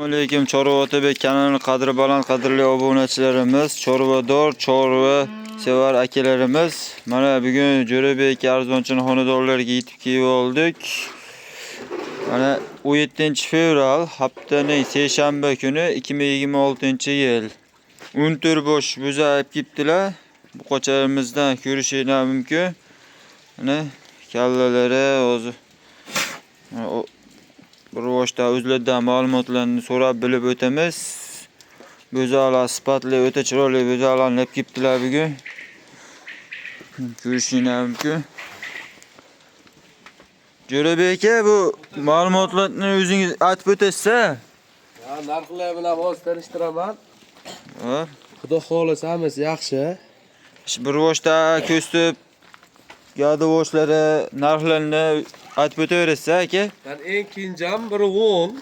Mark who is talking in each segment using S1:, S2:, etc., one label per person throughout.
S1: Assalomualaykum Chorva Otabek kanali qadrli obunachilarimiz, chorvador, chorva sevar akalarimiz. Mana bugun Jo'rabek arzonchining xonadonlariga yetib kelib oldik. Mana 17-fevral haftaning seshanba kuni 2026-yil. 14 bosh bo'za olib kelibdilar. Bu qocharimizdan ko'rishingiz mumkin. Mana kallalari o'zi Rivojda o'zlaridan ma'lumotlarni so'rab bilib o'tamiz. Bo'zalar sifatli, o'ta chiroyli bo'zalarni olib kelibdilar bugun. Ko'rishingiz mumkin. Jo'rabek aka, bu ma'lumotlarni o'zingiz aytib o'tasiz-a?
S2: Narxlar bilan o'z tanishtiraman.
S1: Ha?
S2: Xudo xolasa hammasi yaxshi.
S1: Bir rivojda ko'stib gadovoshlari narxlarini aytib o'taverasiz aka.
S2: Ben eng kinjam 110,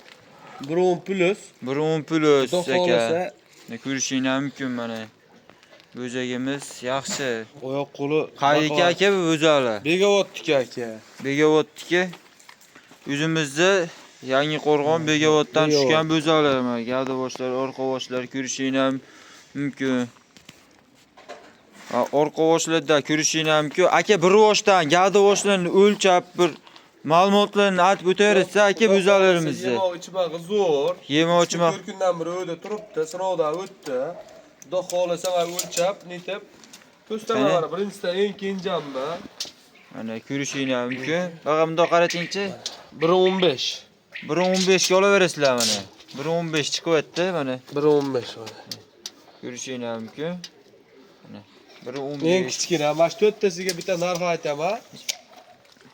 S2: 110 plus.
S1: 110 plus
S2: Xudo
S1: aka.
S2: xolasa
S1: Ko'rishingiz mumkin mana. Bo'zagimiz yaxshi.
S2: oyoq qo'li
S1: Qayerga aka bu bo'zalar?
S2: Begavodniki aka.
S1: Begavodniki. O'zimizda Yangi Qo'rg'on Begavoddan tushgan bo'zalar mana. Gadavoshlar, orqavoshlar ko'rishingiz mumkin. Orqavoshlarda ko'rishingiz mumkin. Aka bir rivojdan gadavoshlarni o'lchab bir ma'lumotlarni aytib o'taverasiz aka bo'zalarimizni.
S2: Yemoqchimag'i zo'r.
S1: Yemoqchima.
S2: Bir kundan beri o'yda turibdi, sinovdan o'tdi. Xudo xolasa va o'lchab, netib ko'rsataman mana birinchisidan eng kinjammi.
S1: Mana ko'rishingiz mumkin. Raqamda qaratingchi.
S2: 115.
S1: 1.15 ga olaverasizlar mana. 1.15 chiqyapti mana.
S2: 115 mana.
S1: Ko'rishingiz mumkin. Mana 1.15.
S2: Eng kichkina, mana shu to'rttasiga bitta narx aytaman.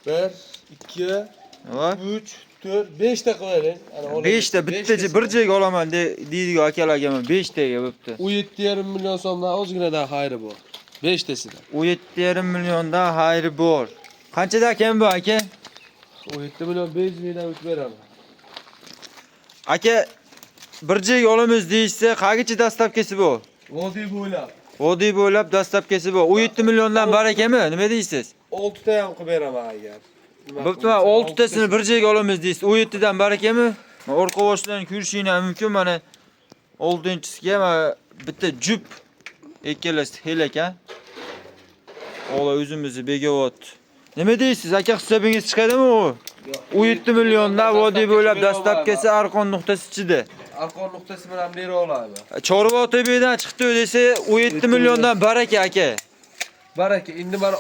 S2: 1, 2,
S1: Va
S2: 3, 4, 5 ta qilaylik.
S1: 5 ta bitta bir joyga olaman deydigan akalarga 5 taga bo'pti.
S2: 17,5 million so'mdan ozginadan xayri bor. 5 tasidan.
S1: 17,5 milliondan xayri bor. Qanchada ekan bu aka?
S2: 17 million 500 mingdan o'tib beraman.
S1: Aka bir joyga olamiz deyishsa, qayergacha dastlabkasi bu?
S2: Vodiy bo'ylab.
S1: Vodiy bo'ylab dastlabkasi bu. 17 milliondan barakami? Nima deysiz?
S2: 6 ta ham qilib beraman agar.
S1: Bo'pti, 6 tasini bir joyga olamiz deysiz. 17 dan barakami? Orqa boshlarni ko'rishingiz mumkin mana. 6-chisiga mana bitta jup ikkalasi hel ekan. Ola o'zimizni Begavot. Nima deysiz? Aka hisobingiz chiqadimi u? 17 milliondan vodiy bo'ylab dastlabkasi Arqon nuqtasi ichida.
S2: Arqon nuqtasi bilan bera oladi.
S1: Chorva Otabekdan chiqdi desa 17 milliondan baraka aka.
S2: Baraka. Endi mana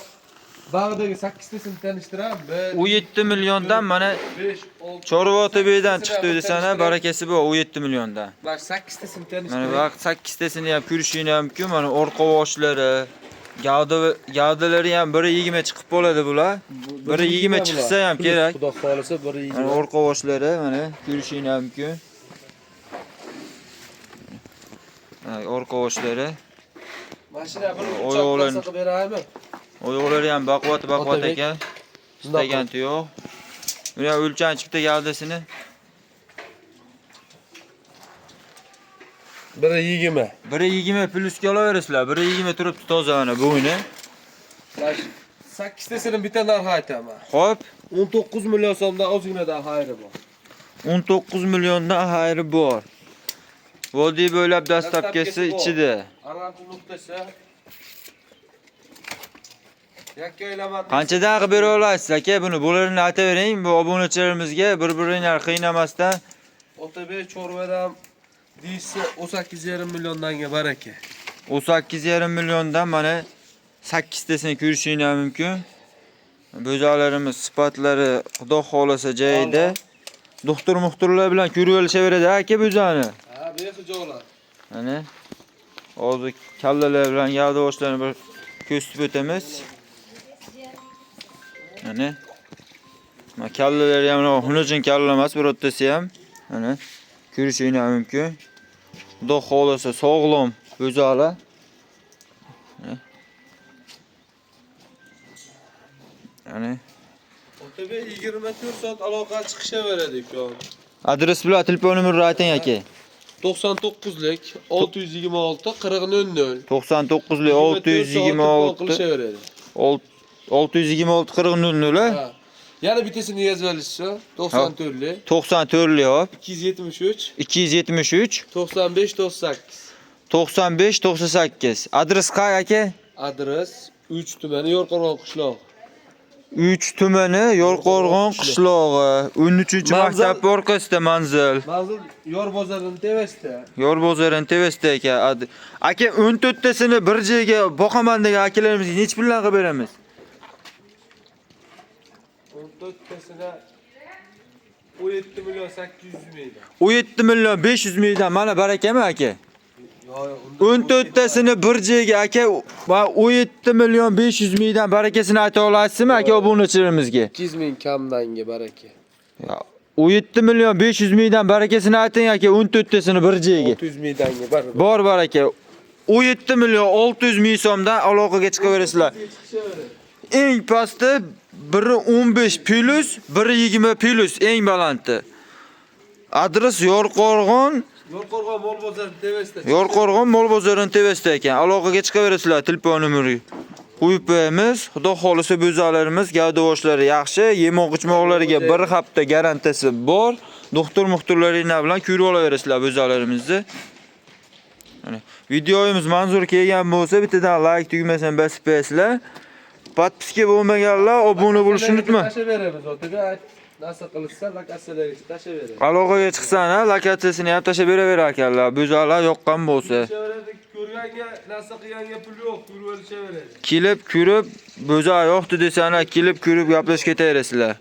S2: bag'dagi 8 tasini tanishtiraman.
S1: 17 milliondan mana
S2: 5, 6.
S1: Chorva Otabekdan chiqdi desana barakasi bu 17 milliondan.
S2: Mana 8 tasini
S1: Mana
S2: tanishtiraman.
S1: vaqt 8 tasini ham ko'rishingiz mumkin. Mana orqa boshlari, gavdalari ham 1.20 chiqib bo'ladi bular. 1.20 chiqsa ham kerak.
S2: Xudo xolasa 1.20.
S1: Mana orqa boshlari mana ko'rishingiz mumkin. Orqa boshlari.
S2: Mashina bir
S1: Oyoqlarni-
S2: qilib beraymi?
S1: Oyoqlari ham baquvvat
S2: Otabek.
S1: ekan. Istaganti yo'q. Buni o'lchanchi bitta gavdasini
S2: 1.20.
S1: 1.20 plusga olaverasizlar. 1.20 turibdi toza mana bu o'yini.
S2: 8 tasini bitta narx aytaman.
S1: Xo'p,
S2: 19 million so'mdan ozginadan xayri bor.
S1: 19 milliondan xayri bor. Vodiy bo'ylab dastlabkasi
S2: bor.
S1: ichida.
S2: Arqon nuqtasi. Yakka aylaman.
S1: Qanchadan qilib bera olasiz aka? Buni bo'larini aytavering. Bu obunachilarimizga bir-birini qiynamasdan
S2: Otabek Chorvadan deysi 18,5 milliondan baraka.
S1: 18,5 milliondan mana 8 tasini ko'rishingiz mumkin. Bo'zalarimiz sifatlari xudo xolasa joyida. Doktor-muxtorlar bilan ko'rib olishaveradi aka bo'zani.
S2: Ha, behijolat.
S1: Mana hozir kallalar bilan gavdavoshlarni bir ko'rsatib o'tamiz. Mana kallalari ham xunajin kalla emas, birortasi ham. Mana ko'rishingiz mumkin. Xudo xolasa sog'lom bo'zalar. Mana
S2: Otabek 24 soat aloqa chiqishaveradi ku.
S1: adres bilan telefon nomerini ayting aka.
S2: 99lik 626 4000.
S1: 99lik 626
S2: qilishaveradi.
S1: 626 4000
S2: Ha. Yana bitesini yazıp alışsa 94'lü
S1: 94'lü hop.
S2: 273
S1: 273
S2: 95 98.
S1: 95 98. Adres qay aka?
S2: Adres 3 tumani Yorqo'rg'on qishloq.
S1: 3 tumani Yo'lqo'rg'on qishlog'i 13-maktab
S2: Manzil.
S1: orqasida manzil.
S2: Manzil Yor bozorining tevasida.
S1: Yor bozorining tevasida aka. Aka 14 tasini bir joyga boqaman degan akalarimizga nech puldan qilib beramiz?
S2: 14 tasida 17 million 800 ming.
S1: 17 million 500 mingdan mana barakami aka? 14 tasini bir joyga aka, 17 million 500 mingdan barakasini ayta olasizmi aka obunachilarimizga?
S2: 200 ming kamdanga baraka.
S1: Ya 17 million 500 mingdan barakasini ayting aka 14 tasini bir joyga.
S2: 600 mingdanga bar.
S1: Bor baraka. 17 million 600 ming so'mdan aloqaga chiqaverasizlar. Eng pasti biri 15 plus, biri 20 plus eng balanti. Adres Yo'lqo'rg'on,
S2: Yorqo'rg'on mol bozori tevasida.
S1: Yo'lqo'rg'on mol bozorining tevasida ekan. Aloqaga chiqaverasizlar telefon nomeri. Qo'yib qo'yamiz. Xudo xolisa bo'zalarimiz gavdavoshlari yaxshi, yemoq-ichmoqlariga bir hafta garantiyasi bor. Doktor-muxtorlaringiz bilan ko'rib olaverasizlar bo'zalarimizni. Mana videomiz manzur kelgan bo'lsa, bittadan like tugmasini bosib qo'yasizlar. Podpiska bo'lmaganlar obuna bo'lishni unutma.
S2: Tashlab beramiz o'tiga. Nasıl qilsa lokatsiyalarga tashlab beramiz.
S1: Aloqaga chiqsana, lokatsiyasini ham tashlab beraver ekanlar. Bo'zalar yoqqan bo'lsa.
S2: Ko'rganga, nasıl qilganga pul yo'q, ko'rib olishaveradi.
S1: Kelib ko'rib, bo'za yo'qdi desana, kelib ko'rib gaplashib ketaverasizlar.